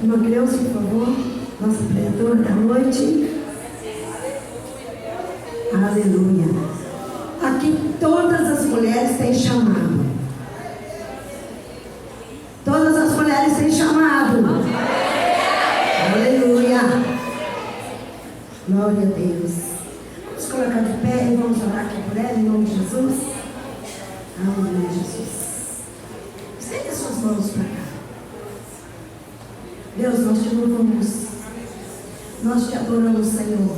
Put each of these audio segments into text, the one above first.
Irmã Cleusa, por favor, nossa pregadora da noite. Aleluia. Aqui todas as mulheres têm chamado. Todas as mulheres têm chamado. Aleluia. Glória a Deus. Vamos colocar de pé e vamos orar aqui por ela, em nome de Jesus. Aleluia, Jesus. Estenda suas mãos para cá. Deus, nós te louvamos. Nós te adoramos, Senhor,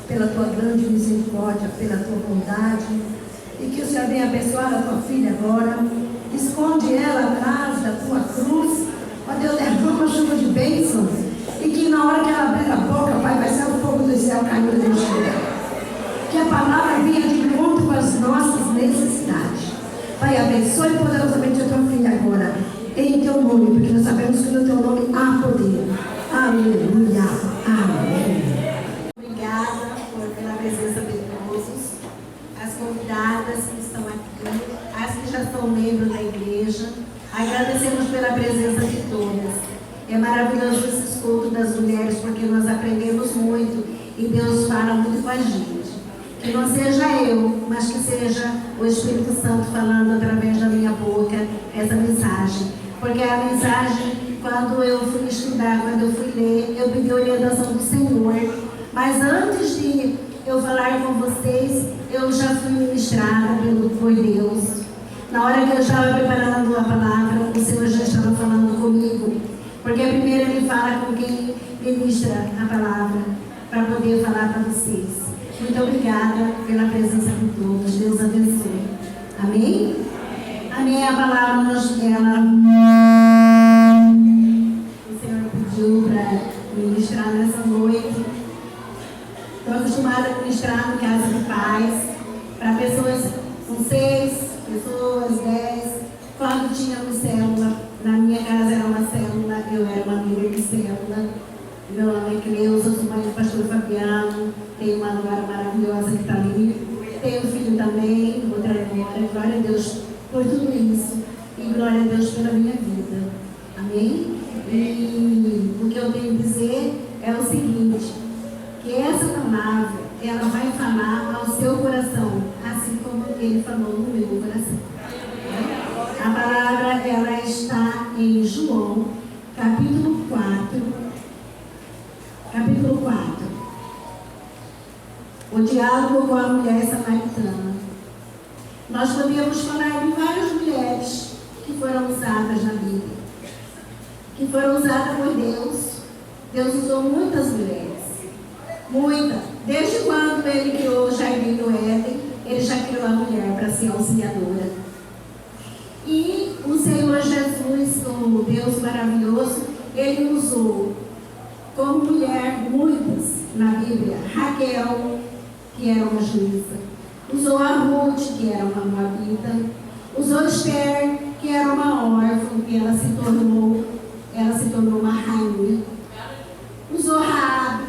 pela tua grande misericórdia, pela tua bondade. E que o Senhor venha abençoar a tua filha agora. Esconde ela atrás da tua cruz. Ó Deus, derrama chuva de bênção. E que na hora que ela abrir a boca, Pai, vai ser o fogo do céu caindo dentro dela. Que a palavra venha de encontro com as nossas necessidades. Pai, abençoe poderosamente a tua filha agora. Em teu nome, porque nós sabemos que no teu nome há poder. Aleluia. Amém. Obrigada pela presença de todos, as convidadas que estão aqui, as que já são membros da igreja. Agradecemos pela presença de todas. É maravilhoso esse culto das mulheres, porque nós aprendemos muito e Deus fala muito com a gente. Que não seja eu, mas que seja o Espírito Santo falando através da minha boca essa mensagem. Porque a mensagem, quando eu fui estudar, quando eu fui ler, eu pedi a orientação do Senhor. Mas antes de eu falar com vocês, eu já fui ministrada por Deus. Na hora que eu estava preparando a palavra, o Senhor já estava falando comigo. Porque primeiro Ele fala com quem ministra a palavra, para poder falar para vocês. Muito obrigada pela presença de todos. Deus abençoe. Amém? Amém. A palavra o Senhor pediu para ministrar nessa noite. Estou acostumada a ministrar no Casa de Paz para pessoas com 6 pessoas, 10. Quando tínhamos célula, na minha casa era uma célula, eu era uma líder de célula. Meu nome é Cleusa, sou mãe do pastor Fabiano, tenho uma nora maravilhosa que está ali, tenho um filho também, outra nora. Glória a Deus por tudo isso e glória a Deus pela minha vida. Amém? E o que eu tenho a dizer é o seguinte, que essa palavra, ela vai falar ao seu coração, assim como Ele falou no meu coração. A palavra, ela está em João, capítulo 4. Capítulo 4. O diálogo com a mulher samaritana. Nós podemos falar de várias mulheres que foram usadas na Bíblia. Que foram usadas por Deus. Deus usou muitas mulheres. Muitas. Desde quando Ele criou o jardim do Éden, Ele já criou a mulher para ser auxiliadora. E o Senhor Jesus, o Deus maravilhoso, Ele usou como mulher muitas na Bíblia. Raquel, que era uma juíza. Usou a Ruth, que era uma moabita. Usou Esther, que era uma órfã, que ela se tornou uma rainha. Usou Raabe,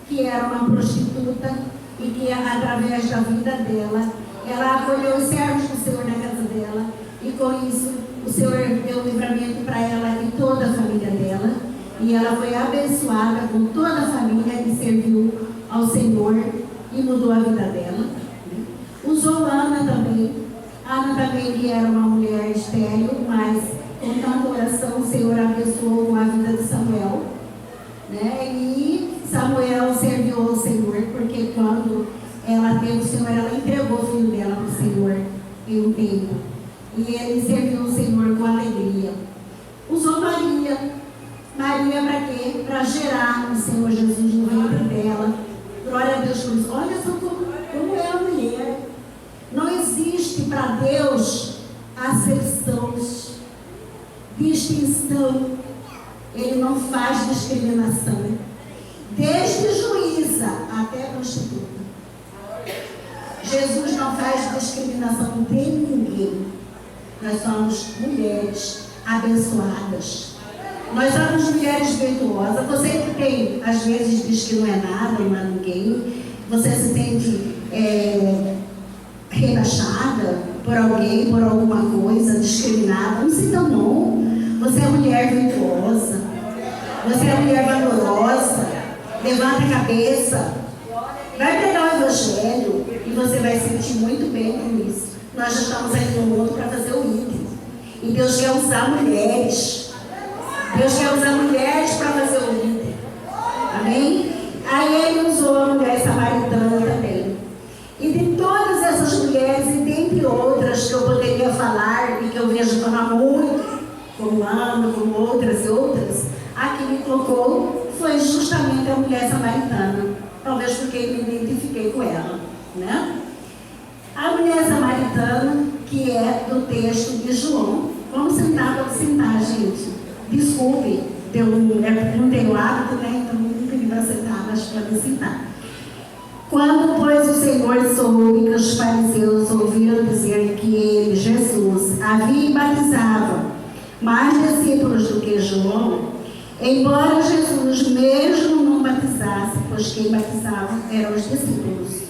que era uma prostituta e que através da vida dela, ela acolheu os servos do Senhor na casa dela e com isso o Senhor deu livramento para ela e toda a família dela. E ela foi abençoada com toda a família que serviu ao Senhor e mudou a vida dela. Usou Ana também. Ana também, que era uma mulher estéril, mas com tanta oração o Senhor abençoou a vida de Samuel. E Samuel serviu ao Senhor, porque quando ela teve o Senhor, ela entregou o filho dela para o Senhor em um tempo. E ele serviu o Senhor com alegria. Usou Maria. Maria para quê? Para gerar o Senhor Jesus no ventre dela. Glória a Deus por isso. Olha só como é a mulher. Não existe para Deus acepções, distinção. Ele não faz discriminação. Desde juíza até prostituta. Jesus não faz discriminação de ninguém. Nós somos mulheres abençoadas. Nós somos mulheres virtuosas. Você que tem, às vezes, diz que não é nada, não é ninguém. Você se sente rebaixada por alguém, por alguma coisa, discriminada. Não sinta não. Você é mulher virtuosa. Você é uma mulher valorosa. Levanta a cabeça. Vai pegar o Evangelho e você vai se sentir muito bem com isso. Nós já estamos aqui no mundo para fazer o íntimo. E Deus quer usar mulheres. Deus quer usar mulheres para fazer o íntimo. Amém? Aí Ele usou a mulher samaritana também. E de todas essas mulheres, e dentre outras que eu poderia falar, e que eu vejo falar muito, como Ana, como outras e outras, a que me tocou foi justamente a mulher samaritana. Talvez porque me identifiquei com ela, né? A mulher samaritana, que é do texto de João. Vamos sentar, gente. Desculpe, não tenho hábito, né? Então nunca me vai sentar, mas pode sentar. Quando, pois, o Senhor soube que os fariseus ouviram dizer que ele, Jesus, havia e batizava mais discípulos do que João, embora Jesus mesmo não batizasse, pois quem batizava eram os discípulos.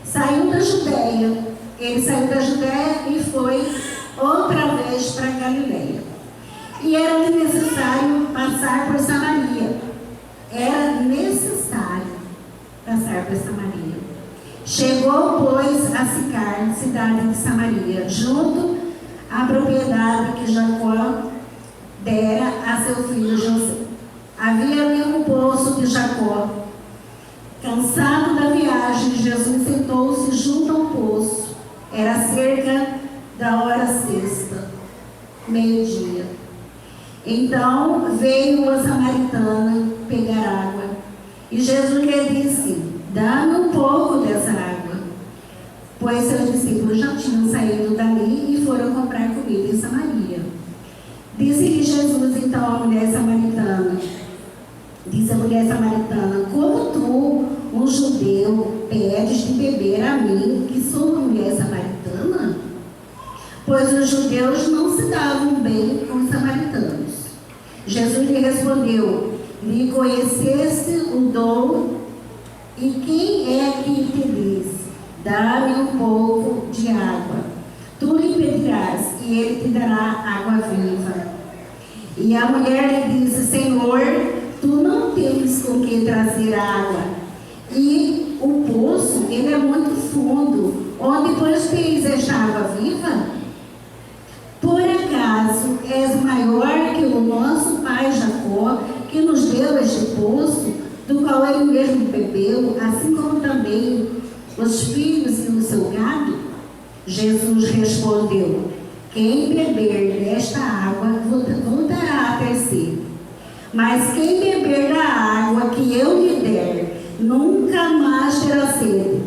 Saiu da Judéia. Ele saiu da Judéia e foi outra vez para Galileia. E era necessário passar por Samaria. Era necessário passar por Samaria. Chegou, pois, a Sicar, cidade de Samaria, junto à propriedade que Jacó dera a seu filho José. Havia ali um poço de Jacó. Cansado da viagem, Jesus sentou-se junto ao poço. Era cerca da hora sexta, meio-dia. Então veio uma samaritana pegar água. E Jesus lhe disse: dá-me um pouco dessa água. Pois seus discípulos já tinham saído dali e foram comprar comida em Samaria. Disse-lhe Jesus então à mulher samaritana: diz a mulher samaritana, como tu, um judeu, pedes de beber a mim, que sou uma mulher samaritana? Pois os judeus não se davam bem com os samaritanos. Jesus lhe respondeu: lhe conheceste o dom, e quem é que te diz: dá-me um pouco de água? Tu lhe pedirás, e ele te dará água viva. E a mulher lhe disse: Senhor, tu não tens com que trazer água, e o poço, ele é muito fundo. Onde, pois, tens esta água viva? Por acaso és maior que o nosso pai Jacó, que nos deu este poço, do qual ele mesmo bebeu, assim como também os filhos e o seu gado? Jesus respondeu: quem beber desta água voltará a ter sede. Mas quem beber da água que eu lhe der, nunca mais terá sede.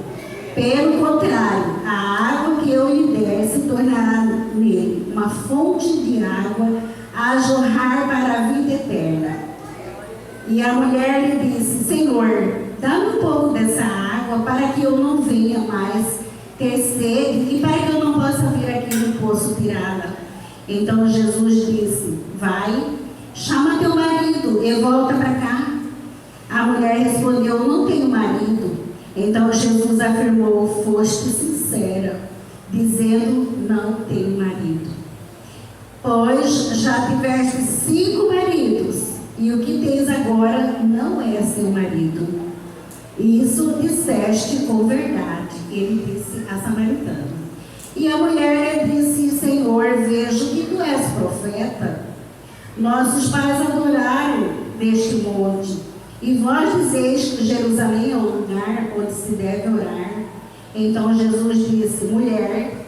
Pelo contrário, a água que eu lhe der se tornará nele uma fonte de água a jorrar para a vida eterna. E a mulher lhe disse: Senhor, dá-me um pouco dessa água para que eu não venha mais ter sede e para que eu não possa vir aqui no poço tirá-la. Então Jesus disse: vai, chama teu marido e volta para cá. A mulher respondeu: não tenho marido. Então Jesus afirmou: foste sincera, dizendo: não tenho marido. Pois já tiveste 5 maridos, e o que tens agora não é seu marido. Isso disseste com verdade. Ele disse a samaritana. E a mulher lhe disse: Senhor, vejo que tu és profeta. Nossos pais adoraram neste monte, e vós dizeis que Jerusalém é o lugar onde se deve orar. Então Jesus disse: mulher,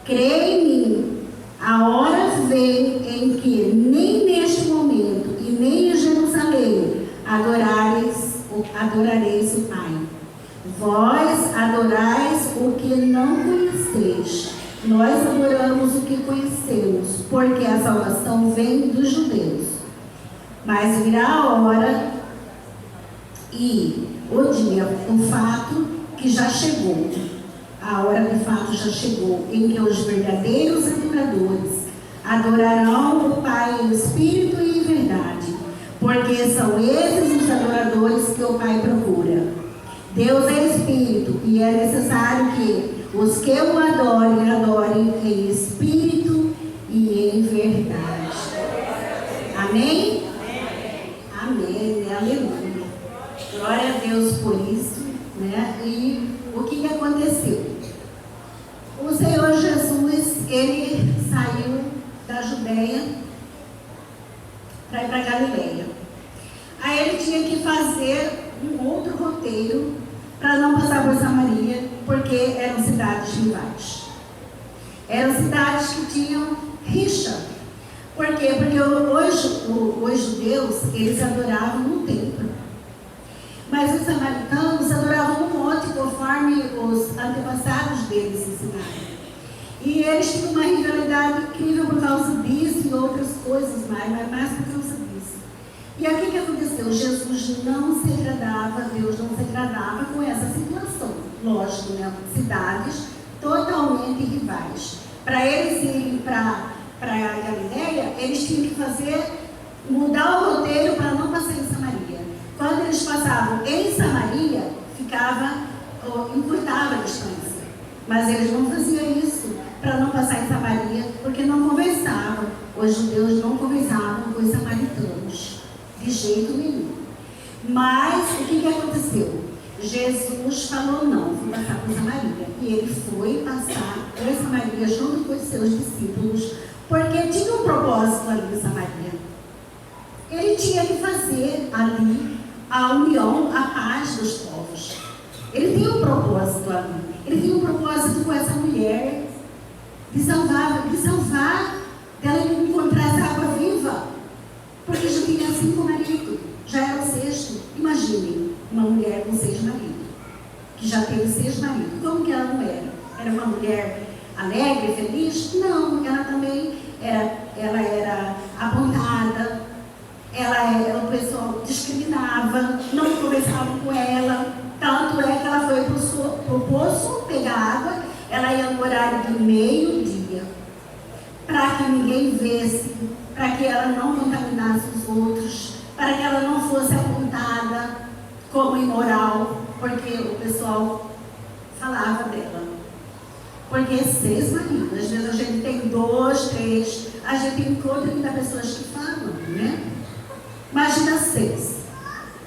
crê em mim, a hora vem em que nem neste momento e nem em Jerusalém adorareis o Pai. Vós adorais o que não conheceis. Nós adoramos o que conhecemos, porque a salvação vem dos judeus. Mas virá a hora e o dia, o fato que já chegou. A hora de fato já chegou, em que os verdadeiros adoradores adorarão o Pai em espírito e em verdade, porque são esses os adoradores que o Pai procura. Deus é espírito e é necessário que os que o adorem, adorem em espírito e em verdade. Amém? Amém, aleluia. Glória a Deus por isso, né? E o que aconteceu? O Senhor Jesus, ele saiu da Judeia para ir para Galileia. Aí ele tinha que fazer um outro roteiro para não passar por Samaria, porque eram cidades rivais. Eram cidades que tinham rixa. Por quê? Porque os judeus, eles adoravam no templo. Mas os samaritanos adoravam no monte, conforme os antepassados deles ensinaram. E eles tinham uma rivalidade incrível por causa disso e outras coisas mais, mas mais por causa disso. E aí o que aconteceu? Jesus não se agradava, Deus não se agradava com essa situação. Lógico, né? Cidades totalmente rivais. Para eles irem para a Galileia, eles tinham que mudar o roteiro para não passar em Samaria. Quando eles passavam em Samaria, encurtava a distância. Mas eles não faziam isso para não passar em Samaria, porque não conversavam. Os judeus não conversavam com os samaritanos, de jeito nenhum. Mas o que aconteceu? Jesus falou não, vou passar por Samaria. E ele foi passar por Samaria junto com os seus discípulos, porque tinha um propósito ali em Samaria. Ele tinha que fazer ali a união, a paz dos povos. Ele tinha um propósito ali. Ele tinha um propósito com essa mulher de salvar, dela encontrar essa água viva. Porque já tinha 5 maridos, já era o 6º. Imaginem, uma mulher com 6 maridos, que já teve 6 maridos. Como que ela não era? Era uma mulher alegre, feliz? Não, ela também era apontada, o pessoal discriminava, não conversava com ela. Tanto é que ela foi para o poço pegar água, ela ia no horário do meio-dia, para que ninguém visse, para que ela não contaminasse os outros, para que ela não fosse apontada como imoral, porque o pessoal falava dela. Porque 6 maridos, às vezes a gente tem 2, 3, a gente encontra ainda pessoas que falam, né? Imagina 6,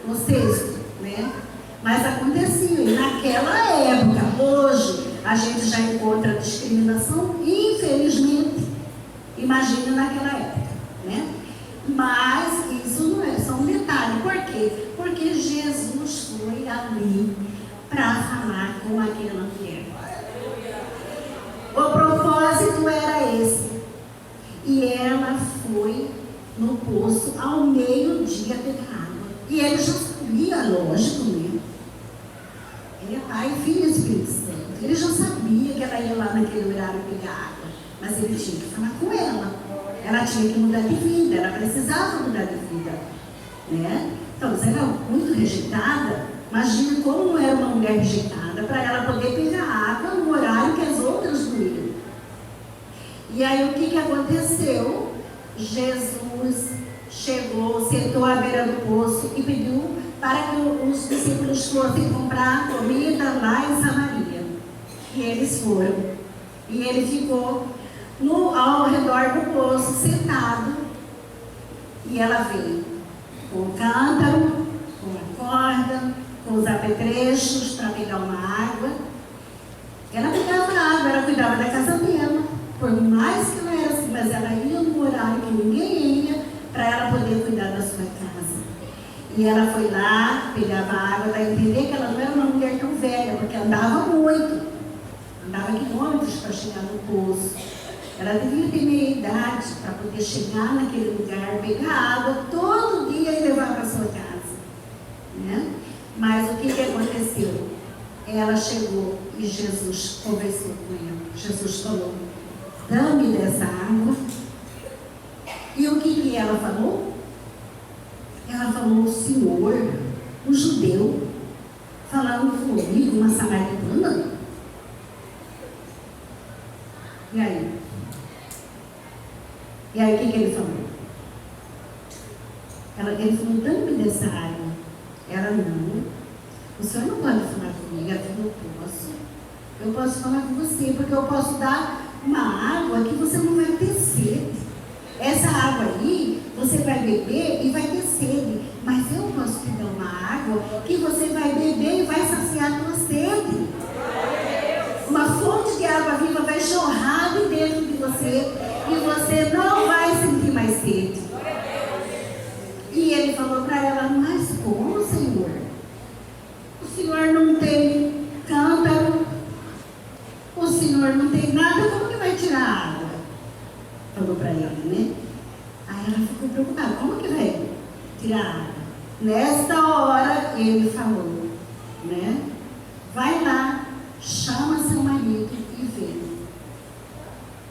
o 6º, né? Mas acontecia, e naquela época, hoje, a gente já encontra discriminação, infelizmente. Imagina naquela época, né? Mas isso não é só um detalhe. Por quê? Porque Jesus foi ali para falar com aquela mulher. O propósito era esse. E ela foi no poço ao meio-dia pegar água. E ele já sabia, lógico, né? Ele é Pai, Filho e Espírito Santo. Ele já sabia que ela ia lá naquele horário pegar água. Mas ele tinha que falar com ela. Ela tinha que mudar de vida. Ela precisava mudar de vida, né? Então, se ela era muito rejeitada, imagina como não era uma mulher rejeitada para ela poder pegar água no horário que as outras não iam. E aí o que aconteceu? Jesus chegou, sentou à beira do poço e pediu para que os discípulos fossem comprar comida lá em Samaria. E eles foram. E ele ficou ao redor do poço, sentado. E ela veio com o cântaro, com a corda, com os apetrechos para pegar uma água. Ela pegava água, ela cuidava da casa dela. Por mais que ela era assim, mas ela ia no horário que ninguém ia, para ela poder cuidar da sua casa. E ela foi lá, pegava água, para entender que ela não era uma mulher tão velha, porque andava muito. Andava quilômetros para chegar no poço. Ela devia ter meia idade para poder chegar naquele lugar, pegar água todo dia e levar para sua casa, né? Mas o que aconteceu? Ela chegou e Jesus conversou com ela. Jesus falou: dá-me dessa água. E o que ela falou? Ela falou: o Senhor, um judeu, falando comigo, uma samaritana? E aí? E aí o que ele falou? Ele falou: dá-me dessa água. Ela: não, o senhor não pode falar comigo. Ela falou: eu posso falar com você, porque eu posso dar uma água que você não vai ter sede. Essa água aí, você vai beber e vai ter sede, mas E você não vai sentir mais sede. E ele falou para ela, mas como, Senhor? O Senhor não tem cântaro, o Senhor não tem nada, como que vai tirar água? Falou para ele, né? Aí ela ficou preocupada, como que vai tirar água? Nesta hora ele falou, né? Vai lá, chama seu marido e vem.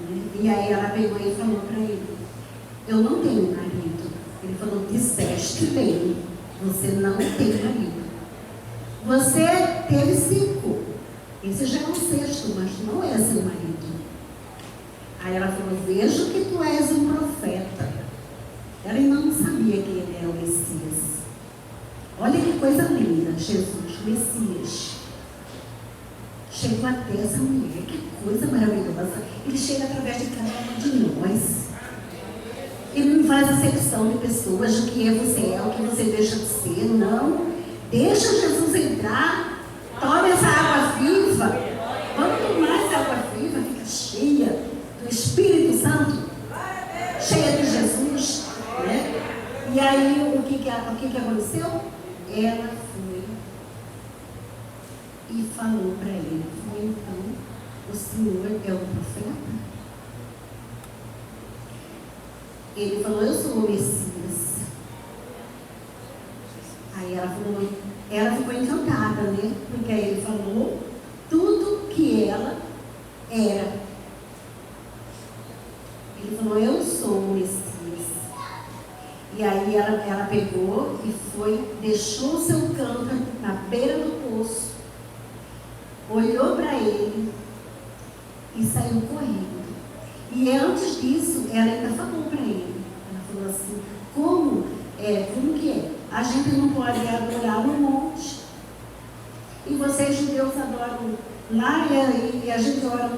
Né? E aí ela pegou e falou para ele, eu não tenho marido. Ele falou, disseste bem, você não tem marido. Você teve 5, esse já é o 6º, mas não é seu marido. Aí ela falou, vejo que tu és um profeta. Ela ainda não sabia que ele era o Messias. Olha que coisa linda, Jesus, Messias. Chegou até essa mulher, que coisa maravilhosa. Ele chega através de cada uma de nós. Ele não faz acepção de pessoas, do que você é, o que você deixa de ser, não. Deixa Jesus entrar, tome essa água viva. Vamos tomar essa água viva, fica cheia do Espírito Santo, cheia de Jesus, né? E aí, o que aconteceu? Ela foi e falou para ele, foi então, o Senhor é o profeta? Ele falou, eu sou o Messias. Aí ela ficou encantada, né? Porque aí ele falou tudo que ela era. Ele falou, eu sou o Messias. E aí ela pegou e foi, deixou o seu cântaro na beira do poço, olhou para ele e saiu correndo. E antes disso, ela ainda falou para ele. Ela falou assim, como que é? A gente não pode adorar no monte. E vocês judeus adoram lá e a gente ora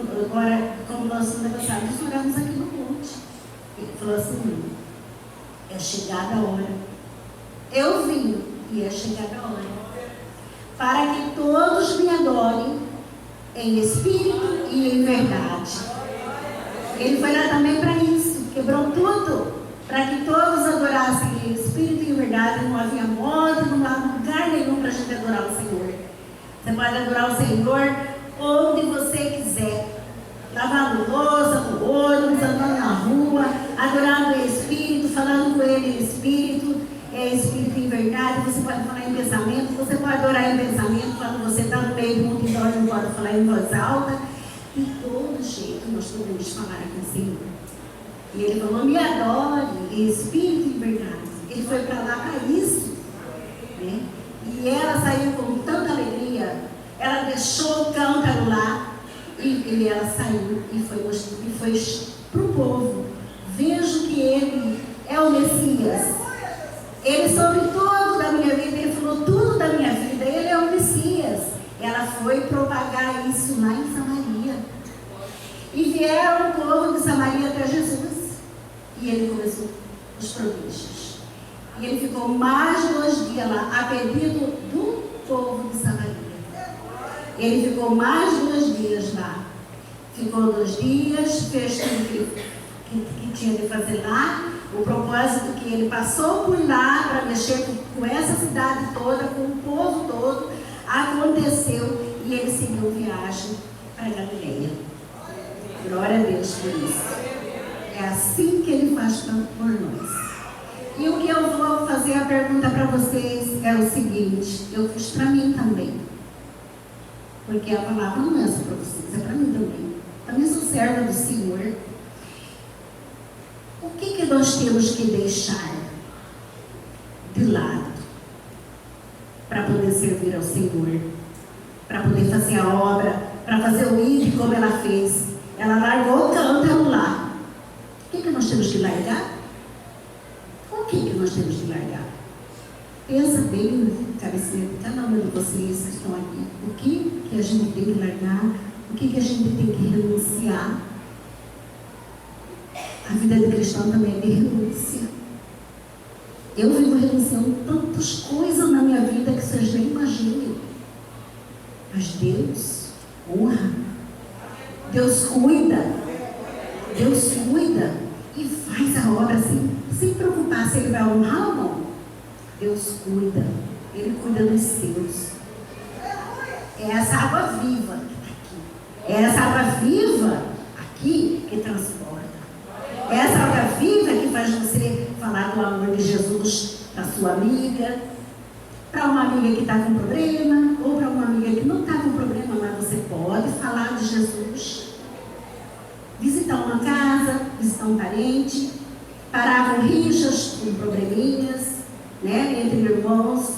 como nós somos negociados, nós oramos aqui no monte. Ele falou assim, é chegada a hora. Eu vim e é chegada a hora. Para que todos me adorem em espírito e em verdade. Ele foi lá também para isso, quebrou tudo, para que todos adorassem em espírito e em verdade. Não havia modo, não há lugar nenhum para a gente adorar o Senhor. Você pode adorar o Senhor onde você quiser, lavando louça, no ônibus, andando na rua, adorando em espírito, falando com ele em espírito e em verdade. Você pode falar em pensamento, você pode adorar em pensamento quando você está no meio de multidão e não pode falar em voz alta. De todo jeito nós podemos falar com o Senhor. E ele falou, me adore em espírito e em verdade. Ele foi para lá para isso, né? E ela saiu com tanta alegria, ela deixou o cântaro lá e ela saiu e foi para o povo. Vejo que ele é o Messias. Ele sobre tudo da minha vida, ele falou tudo da minha vida, ele é o Messias. Ela foi propagar isso lá em Samaria. E vieram o povo de Samaria até Jesus. E ele começou os prodígios. E ele ficou mais de 2 dias lá, a pedido do povo de Samaria. Ele ficou mais de 2 dias lá. Ficou 2 dias, fez tudo que tinha de fazer lá. O propósito que ele passou por lá para mexer com essa cidade toda, com o povo todo, aconteceu e ele seguiu viagem para Galileia. Glória a Deus por isso. É assim que ele faz por nós. E o que eu vou fazer a pergunta para vocês é o seguinte, eu fiz para mim também. Porque a palavra não é só para vocês, é para mim também. Também sou serva do Senhor. O que nós temos que deixar de lado para poder servir ao Senhor? Para poder fazer a obra, para fazer o ID como ela fez. Ela largou o cântaro lá. O que nós temos que largar? O que nós temos que largar? Pensa bem, cabecinha de cada uma de vocês que estão aqui. O que a gente tem que largar? O que a gente tem que renunciar? A vida de cristão também é de renúncia. Eu vivo renunciando tantas coisas na minha vida que vocês nem imaginam. Mas Deus honra. Deus cuida. Deus cuida. Deus cuida. Ele cuida dos seus. É essa água viva que está aqui. É essa água viva aqui que transporta. É essa água viva que faz você falar do amor de Jesus para sua amiga, para uma amiga que está com problema, ou para uma amiga que não está com problema, mas você pode falar de Jesus. Visitar uma casa, visitar um parente, parar com rixas, com probleminhas, né, entre irmãos,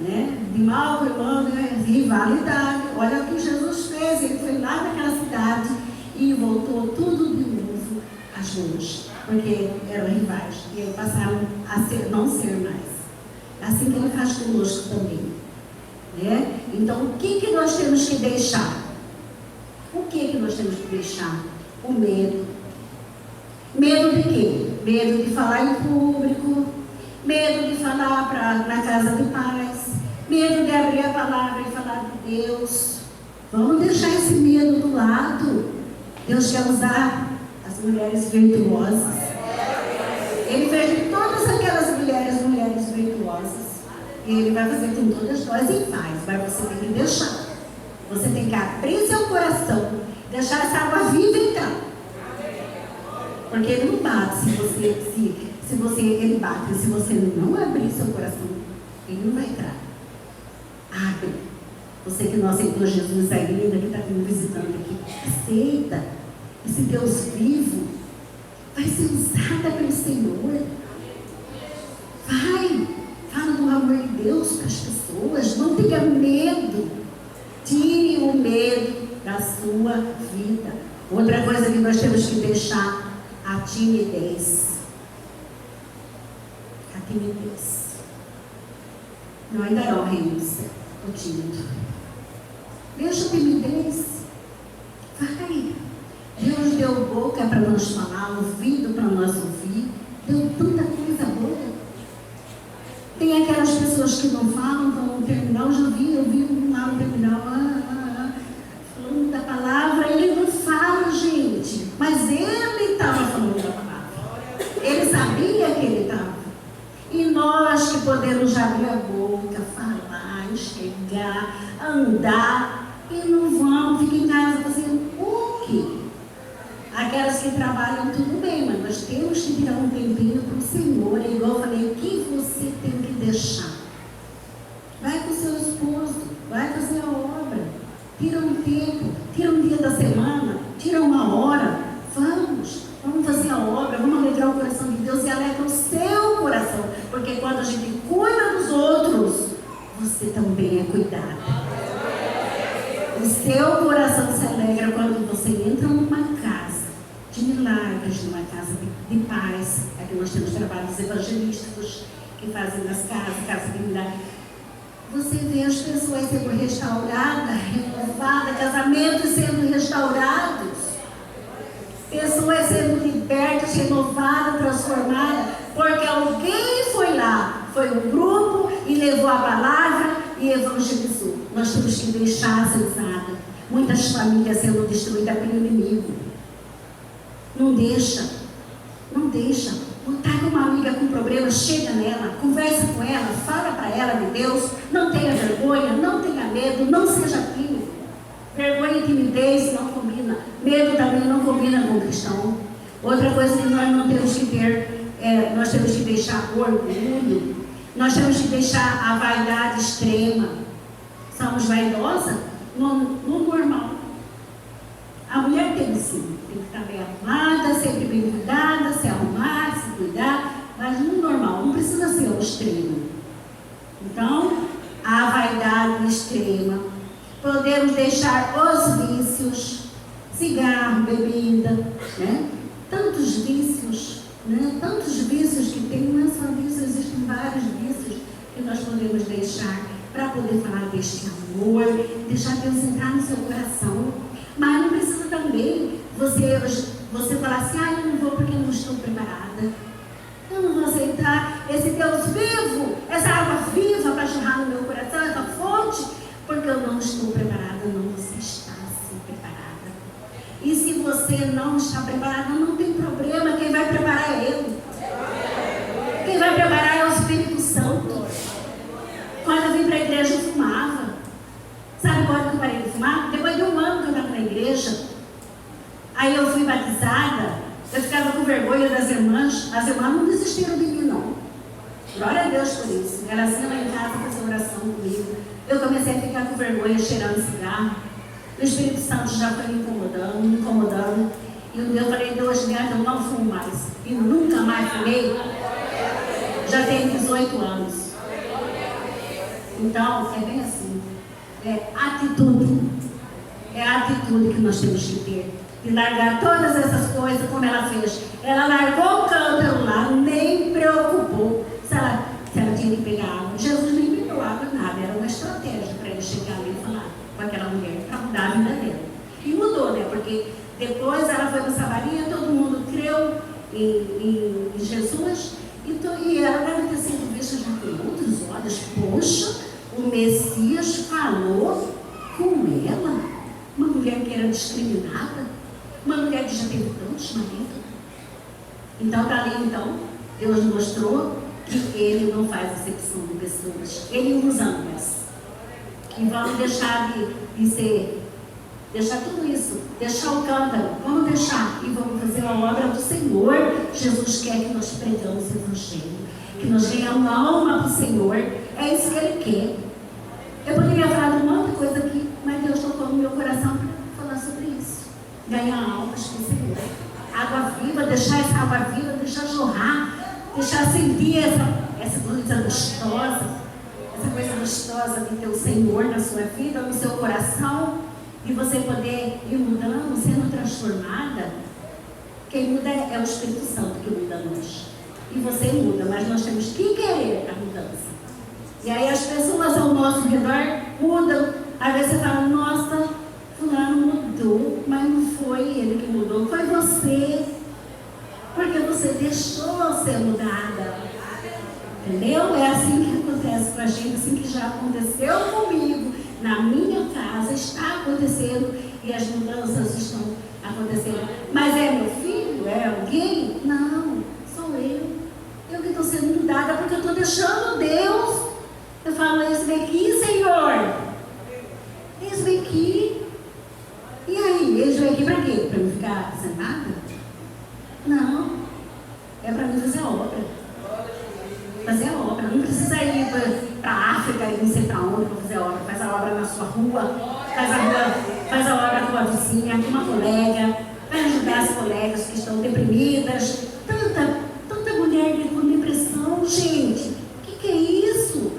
né, de mal com irmão, né, rivalidade. Olha o que Jesus fez, ele foi lá naquela cidade e voltou tudo de novo às ruas, porque eram rivais e passaram a não ser mais. Assim que ele faz conosco também, né? Então, o que nós temos que deixar? O que nós temos que deixar? O medo. Medo de quê? Medo de falar em público, medo de falar na casa de paz, medo de abrir a palavra e falar de Deus. Vamos deixar esse medo do lado. Deus quer usar as mulheres virtuosas. Ele fez de todas aquelas mulheres virtuosas. E Ele vai fazer com todas nós e faz. Mas você tem que deixar. Você tem que abrir seu coração, deixar essa água viva entrar. Porque Ele não bate se você Ele bate. Se você não abrir seu coração, Ele não vai entrar. Abre. Você que não aceitou Jesus ainda, que está me visitando aqui, aceita. Esse Deus vivo vai ser usada pelo Senhor. Vai, fala do amor de Deus para as pessoas. Não tenha medo. Tire o medo da sua vida. Outra coisa que nós temos que deixar, a timidez. A timidez. Não ainda renúncia, o tímido. Deixa a timidez. Vai. Deus deu boca para nós falar, ouvido para nós ouvir. Deu tanta coisa boa. Tem aquelas pessoas que não falam, vão no terminal. Eu vi um lá no terminal, falando da palavra. Ele não fala, gente. Mas ele estava falando da palavra. Ele sabia que ele estava. E nós que podemos abrir a boca, falar, enxergar, andar, e não vamos ficar em casa fazendo o quê? Aquelas que trabalham, tudo bem, mas nós temos que tirar um tempinho para o Senhor. É igual eu falei, o que você tem que deixar? Vai com o seu esposo, vai fazer a obra. Tira um tempo, tira um dia da semana, tira uma hora. Vamos fazer a obra, vamos alegrar o coração de Deus e alegra o seu coração. Porque quando a gente cuida dos outros, você também é cuidado. O seu coração se alegra quando você entra numa casa de milagres, numa casa de paz. Aqui nós temos trabalhos evangelísticos que fazem nas casas de milagres. Você vê as pessoas sendo restauradas, renovadas, casamentos sendo restaurados, pessoas sendo libertas, renovadas, transformadas, porque alguém foi lá, foi um grupo e levou a palavra e evangelizou. Nós temos que deixar ser usada. Muitas famílias sendo destruídas pelo inimigo. Não deixa. Não está com uma amiga com problema, chega nela, conversa com ela, fala para ela de Deus. Não tenha vergonha, não tenha medo, não seja tímido. Vergonha e timidez não combina. Medo também não combina com o cristão. Outra coisa que nós não temos que ter, nós temos que deixar o orgulho. Nós temos que deixar a vaidade extrema. Somos vaidosas no normal. A mulher tem sim, tem que estar bem arrumada, sempre bem cuidada, se arrumar, se cuidar, mas no normal, não precisa ser ao extremo. Então, a vaidade extrema. Podemos deixar os vícios, cigarro, bebida, né? Tantos vícios, né? Tantos vícios que tem, não é só vício, existem vários vícios que nós podemos deixar para poder falar deste amor, deixar Deus entrar no seu coração. Mas não precisa também você falar assim, eu não vou porque eu não estou preparada. Eu não vou aceitar esse Deus vivo, essa água viva para jorrar no meu coração, essa fonte, porque eu não estou preparada. Não, você está sim preparada. E se você não está preparada, não tem problema, quem vai preparar é Ele. Quem vai preparar é o Espírito Santo. vim para a igreja e fumava. Sabe quando que eu parei de fumar? Depois de um ano que eu estava na igreja. Aí eu fui batizada, eu ficava com vergonha das irmãs. As irmãs não desistiram de mim, não. Glória a Deus por isso. Elas iam lá em casa fazer oração comigo. Eu comecei a ficar com vergonha, cheirando cigarro. O Espírito Santo já foi me incomodando. E um dia eu falei, Deus, eu não fumo mais. E nunca mais fumei. Já tenho 18 anos. Então, é bem assim. É atitude. É a atitude que nós temos que ter. De largar todas essas coisas como ela fez. Ela largou o cântaro lá, nem preocupou se ela tinha que pegar água. Jesus nem pegou água, nada. Era uma estratégia para ele chegar ali e falar com aquela mulher, para mudar a vida dela. E mudou, né? Porque depois ela foi para Samaria, todo mundo creu em Jesus. E ela deve ter sido vista já com outros olhos. Poxa, o Messias falou com ela. Uma mulher que era discriminada. Uma mulher que já teve tantos maridos. Então, dali, Deus mostrou que Ele não faz acepção de pessoas. Ele usa ambas. E vamos deixar de ser, deixar tudo isso, deixar o cântaro, vamos deixar e vamos fazer a obra do Senhor. Jesus quer que nós pregamos o Evangelho, que nós ganhamos a alma para o Senhor. É isso que Ele quer. Eu poderia falar de um monte de coisa aqui, mas Deus tocou no meu coração para falar sobre isso. Ganhar almas para o Senhor. Água viva, deixar essa água viva, deixar jorrar, deixar sentir essa coisa gostosa. Essa coisa gostosa de ter o Senhor na sua vida, no seu coração, de você poder ir mudando, sendo transformada. Quem muda é o Espírito Santo que muda nós. E você muda, mas nós temos que querer a mudança. E aí as pessoas ao nosso redor mudam. Às vezes você fala, nossa, fulano mudou, mas não foi ele que mudou, foi você. Porque você deixou ser mudada. Entendeu? É assim que acontece com a gente, assim que já aconteceu comigo, na minha casa, está acontecendo e as mudanças estão acontecendo. Mas é meu filho? É alguém? Não, sou eu. Eu que estou sendo mudada porque eu estou deixando Deus. Eu falo, eis-me aqui, Senhor. Eis-me aqui. E aí, eis-me aqui para quê? Para eu ficar sentada? Não. É para mim fazer a obra. Fazer a obra, não precisa ir para a África e não sei para onde para fazer a obra. Faz a obra na sua rua, faz a obra com a vizinha, com uma colega, vai ajudar as colegas que estão deprimidas. Tanta mulher com depressão, gente. O que é isso?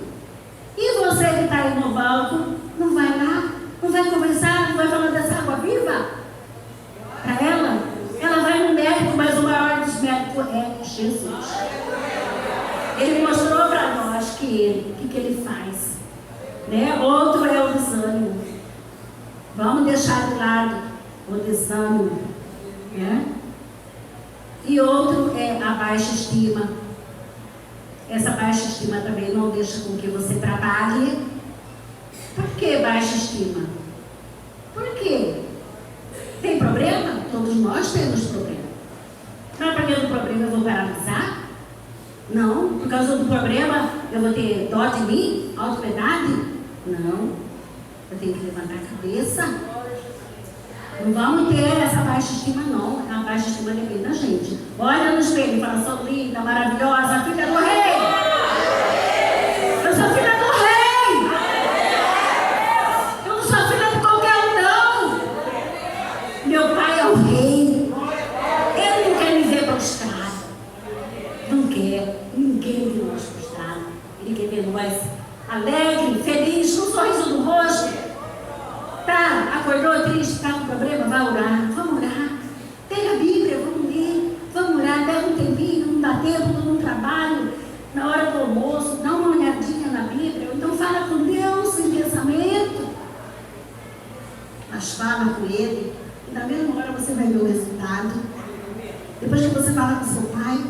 E você que está aí no banco, não vai lá? Não vai conversar? Não vai falar dessa água viva? Para ela? Ela vai no médico, mas o maior dos médicos é Jesus. Ele mostrou para nós que ele faz. Né? Outro é o desânimo. Vamos deixar de lado o desânimo. Né? E outro é a baixa estima. Essa baixa estima também não deixa com que você trabalhe. Por que baixa estima? Por quê? Tem problema? Todos nós temos problema. Não é porque do problema eu vou paralisar? Não, por causa do problema eu vou ter dó de mim, autopiedade? Não, eu tenho que levantar a cabeça. Não vamos ter essa baixa estima, não. A baixa estima depende da gente. Olha no espelho e fala, sou linda, maravilhosa, filha do rei. Eu sou filha do rei. Eu não sou filha de qualquer um, não. Meu pai é o rei. Ele não quer me ver prostrado. Não quer. Ninguém vê nós prostrado. Ele quer ver nós alegre, feliz, com um sorriso no rosto. Tá, acordou triste, está com problema? Vai orar. Vamos orar. Pega a Bíblia, vamos ler. Vamos orar, pega um tempinho, não dá tempo, no trabalho, na hora do almoço, dá uma olhadinha na Bíblia. Então fala com Deus em pensamento. Mas fala com Ele. E na mesma hora você vai ver o resultado. Depois que você fala com seu pai,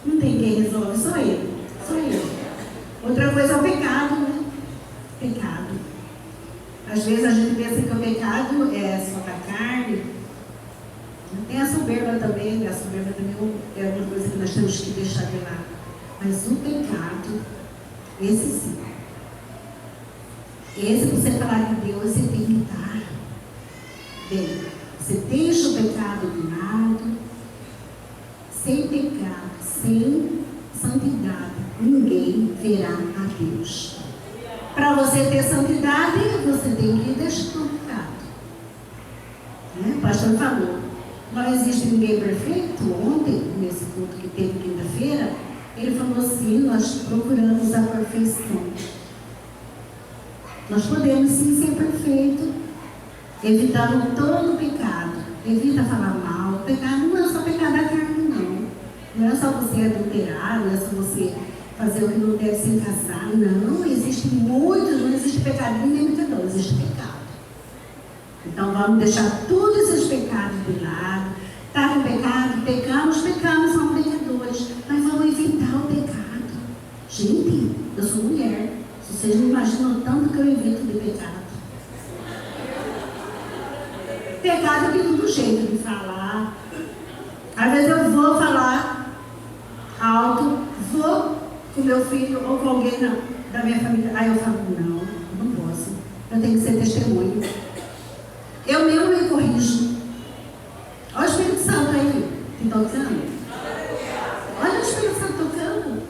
não tem quem resolve, só Ele. Só Ele. Outra coisa é o pecado, né? Pecado. Às vezes a gente pensa que o pecado é só da carne. Tem a soberba também, a soberba também é uma coisa que nós temos que deixar de lado. Mas o pecado, esse sim, Esse, para você falar de Deus, você tem que estar bem. Você deixa o pecado de lado. Sem pecado, sem santidade, ninguém verá a Deus. Para você ter santidade, você tem que deixar o pecado. O pastor falou, não existe ninguém perfeito. Ontem, nesse culto que teve quinta-feira, ele falou assim, nós procuramos a perfeição. Nós podemos sim ser perfeitos, evitando todo o pecado. Evita falar mal. O pecado não é só pecado da carne, não. Não é só você adulterar, não é só você fazer o que não deve sem casar. Não, existe muitos, não existe pecado nem pecador, existe pecado. Então vamos deixar todos esses pecados de lado. Está com pecado? Pecamos, somos pecadores. Mas vamos evitar o pecado. Gente, eu sou mulher. Vocês não imaginam tanto que eu evito de pecado. Pecado de todo jeito de falar. Às vezes eu vou falar alto, vou com meu filho ou com alguém da minha família. Aí eu falo, não posso. Eu tenho que ser testemunho. Eu mesmo me corrijo. Olha o Espírito Santo aí, te tocando. Olha o Espírito Santo tocando.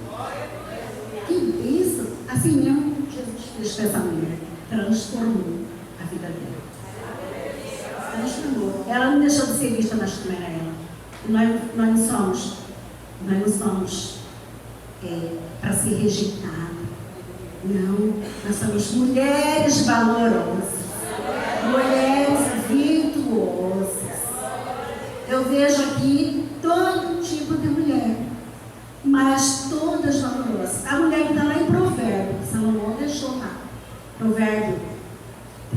Que isso? Assim mesmo, Jesus fez com essa mulher. Transformou a vida dela. Transformou. Ela não deixou de ser vista, mas como era ela. Nós não somos para ser rejeitados. Não, nós somos mulheres valorosas. Mulheres virtuosas. Eu vejo aqui todo tipo de mulher, mas todas valorosas. A mulher que está lá em Provérbio, Salomão deixou lá. Provérbio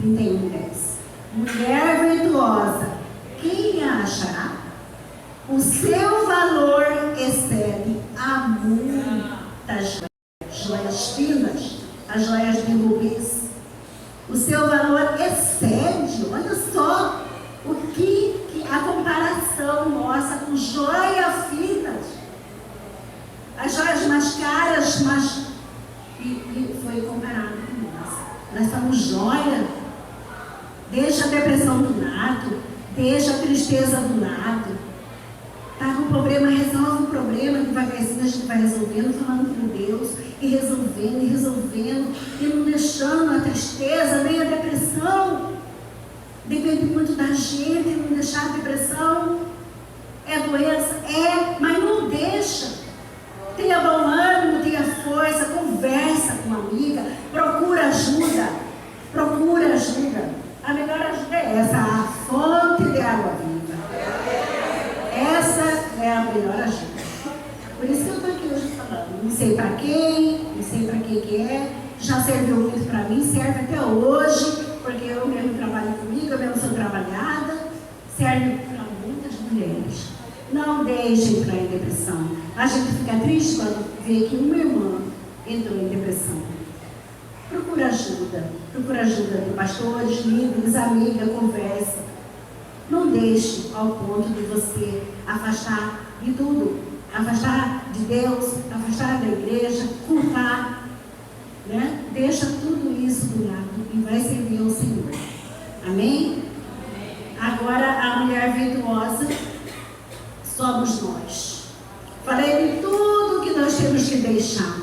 31:10. Mulher virtuosa, quem a achará? O seu valor excede a muitas joias finas, as joias de rubis. O seu valor excede, olha só o que a comparação nossa com joias finas. As joias mais caras, e foi comparado com nós. Nós somos joia. Deixa a depressão do lado, deixa a tristeza do lado. Está com problema, resolve o problema, devagarzinho a gente vai resolvendo, falando com Deus, e resolvendo, e não deixando a tristeza, nem a depressão. Depende muito da gente, não deixar a depressão. É doença? É, mas não deixa. Tenha bom ânimo, tenha força, conversa com uma amiga, procura ajuda. A melhor ajuda é essa, a fonte de água viva. Essa é a melhor ajuda. Por isso que eu estou aqui hoje falando. Não sei para quem, não sei para que é. Já serviu muito para mim, serve até hoje, porque eu mesmo trabalho comigo, eu mesmo sou trabalhada. Serve para muitas mulheres. Não deixem entrar em depressão. A gente fica triste quando vê que uma irmã entrou em depressão. Procura ajuda de pastores, líderes, amigas, conversa. Não deixe ao ponto de você afastar de tudo, afastar de Deus, afastar da igreja, culpar, né? Deixa tudo isso do lado e vai servir ao Senhor. Amém? Agora a mulher virtuosa somos nós. Falei de tudo que nós temos que deixar.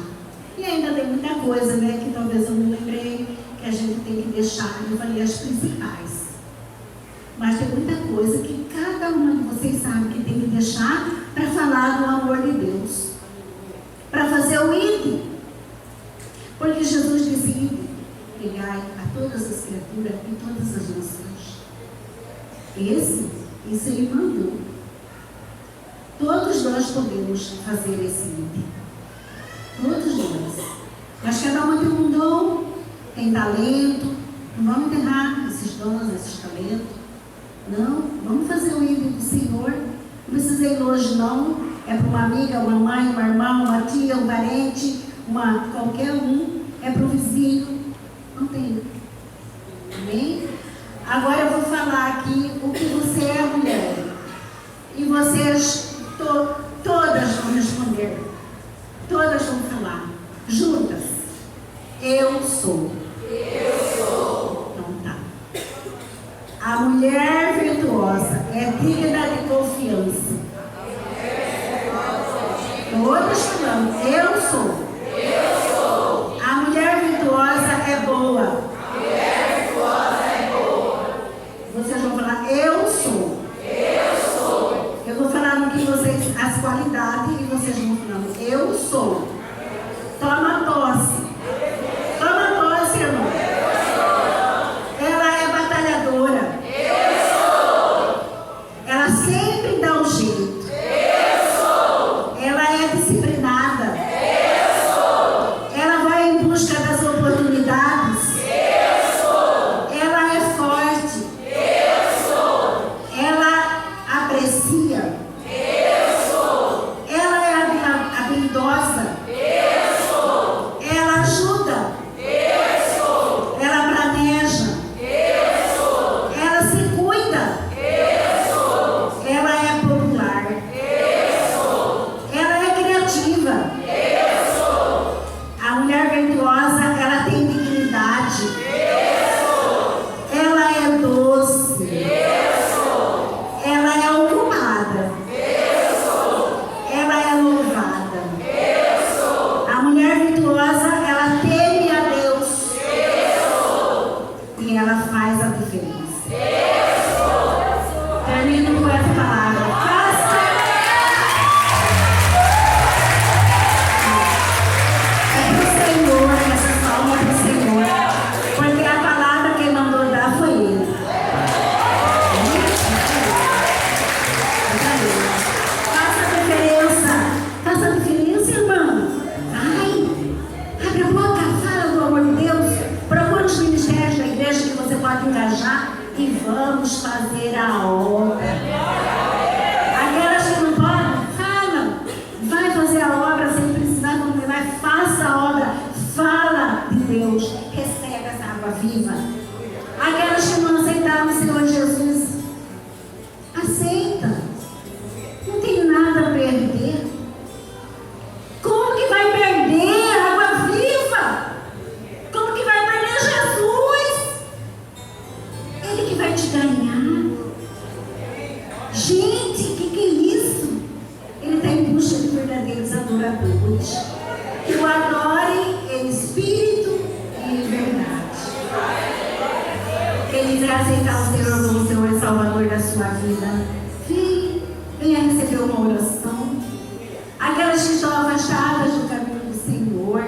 E ainda tem muita coisa, né, que talvez eu não lembrei, que a gente tem que deixar. Eu falei as principais. Mas tem muita coisa que cada uma de vocês sabe que tem que deixar para falar do amor de Deus. Para fazer o ide. Porque Jesus disse ide, pregai a todas as criaturas e todas as nações. Isso ele mandou. Todos nós podemos fazer esse ide. Todos nós. Mas cada uma tem um dom, tem talento. Não vamos enterrar esses dons, esses talentos. Não, vamos fazer o ide do Senhor. Não precisa ir longe, não. É para uma amiga, uma mãe, uma irmã, uma tia, um parente, qualquer um. É para o vizinho. Não tem. Amém? Agora eu vou falar aqui o que você é, mulher. E vocês todas vão responder. Todas vão falar. Juntas. Eu sou. mulher virtuosa é digna de confiança. Todos falando, eu sou. A mulher virtuosa é boa. Vocês vão falar, eu sou. Eu vou falar no que vocês, as qualidades, e vocês vão falando, eu sou. Toma posse. Toma posse, irmão. Ela é batalhadora. Ela sempre dá um jeito. Ela é disciplinada. Ela vai em busca das oportunidades. Ela é forte. Ela aprecia. Ela é habilidosa. Ela ajuda. Ela planeja. Ela se cuida. Ela é popular. Ela é criativa. A mulher virtuosa, ela tem dignidade. Ela é doce. Ela é ocupada. Ela é louvada. A mulher virtuosa, ela teme a Deus. E ela faz a diferença. Termino com essa palavra. Faça. É para o Senhor, essa salva é para o Senhor. Porque a palavra quem mandou dar foi Ele. Faça a diferença. Faça a diferença, irmão. Vai. Abre a boca, fala do amor de Deus. Procura os ministérios da igreja que você pode engajar. E vamos fazer a obra. Aquelas que não podem, fala. Vai fazer a obra sem precisar condenar. Faça a obra. Fala de Deus. Recebe essa água viva. Aquelas que não aceitaram o Senhor Jesus, aceita. Não tem nada a perder. Como que vai perder a água viva? Como que vai perder Jesus? Ele que vai te ganhar. Gente, o que é isso? Ele está em busca de verdadeiros adoradores. Que o adorem em espírito e em verdade. Quem quiser aceitar o Senhor como Senhor e Salvador da sua vida, venha receber uma oração. Aquelas que estão afastadas do caminho do Senhor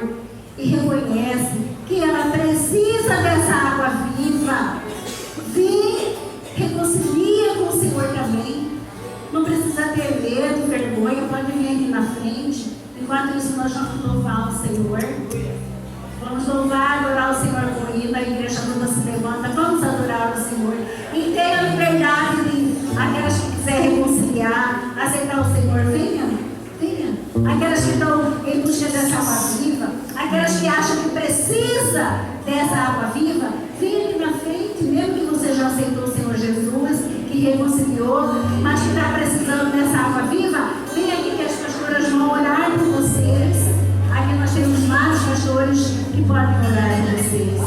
e reconhecem que ela precisa dessa água viva, vem, reconcilia com o Senhor também. Não precisa ter medo, vergonha, pode vir aqui na frente. Enquanto isso, nós vamos louvar o Senhor. Vamos louvar, adorar o Senhor com hino. A igreja toda se levanta. Vamos adorar o Senhor. E tenha a liberdade de aquelas que quiserem reconciliar, aceitar o Senhor. Venha, venha. Aquelas que estão em busca dessa água viva, aquelas que acham que precisa dessa água viva, venha aqui na frente, mesmo que você já aceitou o Senhor Jesus, que reconciliou, mas que está precisando dessa água viva, venha aqui que as pastoras vão orar por vocês. Aqui nós temos vários pastores que podem orar por vocês.